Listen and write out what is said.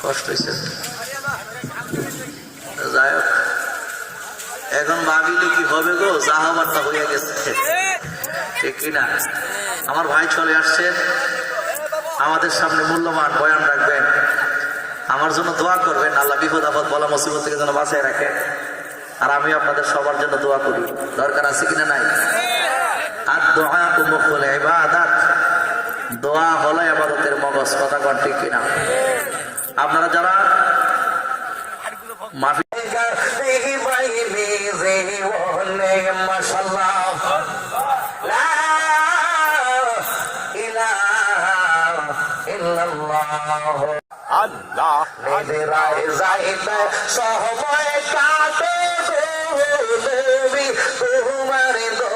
কষ্ট হয়েছে। যাই হোক, এখন ভাবিলে কি হবে গো, যা হবার তা হয়ে গেছে, ঠিক কিনা? আমার ভাই চলে আসছে, আমাদের সামনে মূল্যবান বয়ান রাখবেন। আমার জন্য দোয়া করবেন, আল্লাহ বিপদ আপদ বলা মুসিবত থেকে যেন বাঁচায় রাখে। আর আমি আপনাদের সবার জন্য দোয়া করি। দরকার আছে কিনা নাই? আর দোয়া মুখুল ইবাদাত, দোয়া হলো ইবাদতের মগজ। কথা কন ঠিক কিনা? আপনারা যারা মাহফিল আল্লাহ নিজেরাই যাইতে সহ